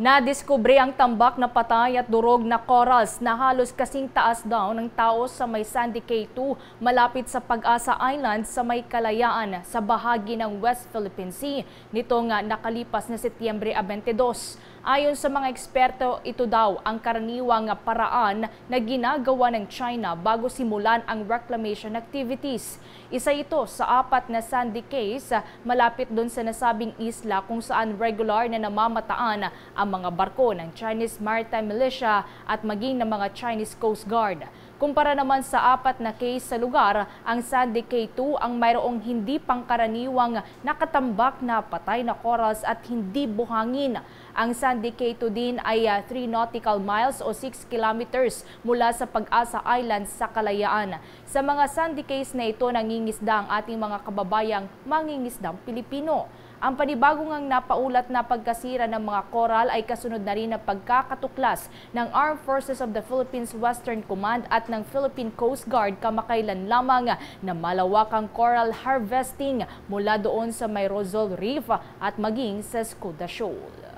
Nadiskubre ang tambak na patay at durog na corals na halos kasing taas daw ng tao sa may Sandy Cay 2 malapit sa Pag-asa Island sa may Kalayaan sa bahagi ng West Philippine Sea nitong nakalipas na Setyembre 22. Ayon sa mga eksperto, ito daw ang karaniwang paraan na ginagawa ng China bago simulan ang reclamation activities. Isa ito sa 4 na Sandy Cays malapit doon sa nasabing isla kung saan regular na namamataan ang mga barko ng Chinese Maritime Militia at maging ng mga Chinese Coast Guard. Kumpara naman sa 4 na case sa lugar, ang Sandy Cay 2 ang mayroong hindi pangkaraniwang nakatambak na patay na corals at hindi buhangin. Ang Sandy Cay 2 din ay 3 nautical miles o 6 kilometers mula sa Pag-asa Island sa Kalayaan. Sa mga Sandy Cays na ito nangingisda ang ating mga kababayang mangingisdang Pilipino. Ang panibagong napaulat na pagkasira ng mga coral ay kasunod na rin na pagkakatuklas ng Armed Forces of the Philippines Western Command at ng Philippine Coast Guard kamakailan lamang na malawakang coral harvesting mula doon sa may Rosal Reef at maging sa Escuda Shoal.